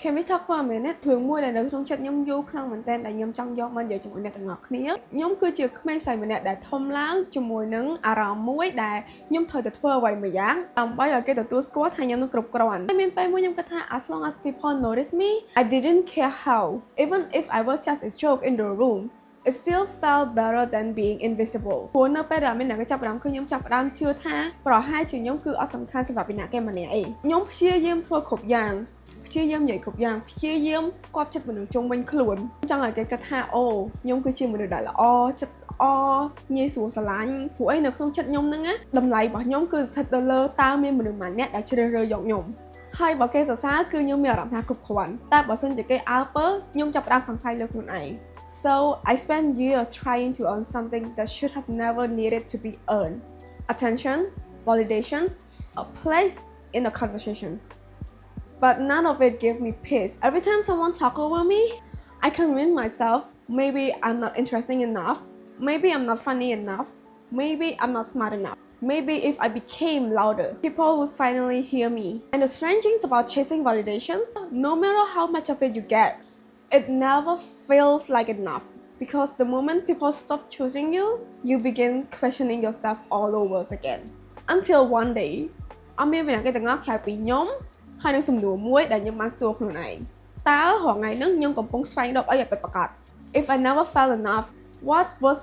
Can we talk for a minute រឿងមួយដែលនៅក្នុងចិត្តខ្ញុំយូរខ្លាំងមែនទែនដែលខ្ញុំចង់យកមកនិយាយជាមួយអ្នកទាំងអស់គ្នាខ្ញុំគឺជាក្មេងស្រីម្នាក់ដែលធំឡើងជាមួយនឹងអារម្មណ៍មួយដែលខ្ញុំត្រូវតែធ្វើអ្វីមួយយ៉ាងដើម្បីឲ្យគេទទួលស្គាល់ថាខ្ញុំនឹងគ្រប់គ្រាន់តែមានពេលមួយខ្ញុំគិតថា as long as people notice me I didn't care how even if I was just a joke in the room it still felt better than being invisible ព្រោះនៅពេលដែលមានអ្នកចាប់ផ្ដើមឃើញខ្ញុំចាប់ផ្ដើមជឿថាប្រហែលជាខ្ញុំគឺអត់សំខាន់សម្រាប់ពីអ្នកគេម្នាក់ឯងខ្ញុំព្យាយាមធ្វើគ្រប់យ៉ាងព្យាយាមនិយាយគ្រប់យ៉ាងព្យាយាមគប់ចិត្តមនុស្សជុំវិញខ្លួនចង់ឲ្យគេគិតថាអូខ្ញុំគឺជាមនុស្សដែលល្អចិត្តល្អងាយស្រួលស្រឡាញ់ព្រោះអីនៅក្នុងចិត្តខ្ញុំហ្នឹងណាតម្លៃរបស់ខ្ញុំគឺស្ថិតទៅលើតើមានមនុស្សម្នាក់ដែលជ្រើសរើសយកខ្ញុំហើយបើគេសរសើរគឺខ្ញុំមានអារម្មណ៍ថាគ្រប់គ្រាន់តែបើសិនជាគេអើពើខ្ញុំចាប់ផ្ដើមសង្ស័យលើខ្លួនឯងSo I spent years trying to earn something that should have never needed to be earned. Attention, validations, a place in a conversation. But none of it gave me peace. Every time someone talk over me, I convince myself maybe I'm not interesting enough, maybe I'm not funny enough, maybe I'm not smart enough. Maybe if I became louder, people would finally hear me. And the strange thing about chasing validation, no matter how much of it you get, it never feels like enough because the moment people stop choosing you, you begin questioning yourself all over again. Until one day, អត់មានអ្នកគេទាំងអស់ក្រៅពីខ្ញុំហើយនឹងសំណួរមួយដែលខ្ញុំបានសួរខ្លួនឯងតើរាល់ថ្ងៃហ្នឹងខ្ញុំកំពុងស្វែងរកអីឲ្យពិតប្រាកដ If I never felt enough, what was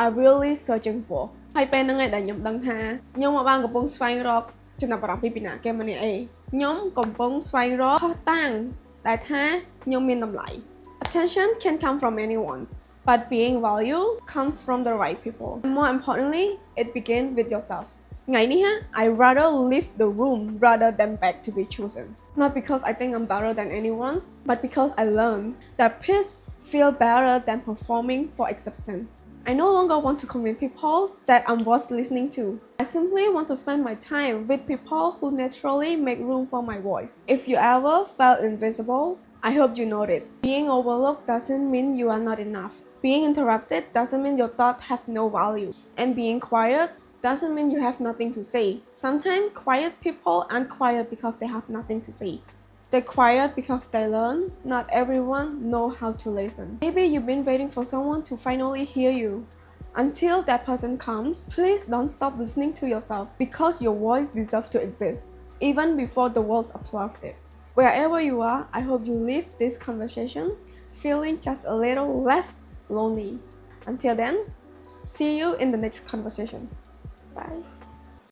I really searching for? ហើយពេលហ្នឹងឯងដែលខ្ញុំដឹងថាខ្ញុំមកបានកំពុងស្វែងរកចំណាប់អារម្មណ៍ពីអ្នកគេម្នាក់ឯងខ្ញុំកំពុងស្វែងរកផុសតាំងដែលថាខ្ញុំមានតម្លៃ Attention can come from anyone, but being valued comes from the right people. And more importantly, it begins with yourself. ថ្ងៃនេះ I rather leave the room rather than beg to be chosen. Not because I think I'm better than anyone, but because I learned that peace feels better than performing for acceptance. I no longer want to convince people that I'm worth listening to. I simply want to spend my time with people who naturally make room for my voice. If you ever felt invisible, I hope you notice. Being overlooked doesn't mean you are not enough. Being interrupted doesn't mean your thoughts have no value. And being quiet doesn't mean you have nothing to say. Sometimes quiet people aren't quiet because they have nothing to say. They're quiet because they learn not everyone knows how to listen. Maybe you've been waiting for someone to finally hear you. Until that person comes, please don't stop listening to yourself because your voice deserves to exist, even before the world applauds it. Wherever you are, I hope you leave this conversation feeling just a little less lonely. Until then, see you in the next conversation. Bye.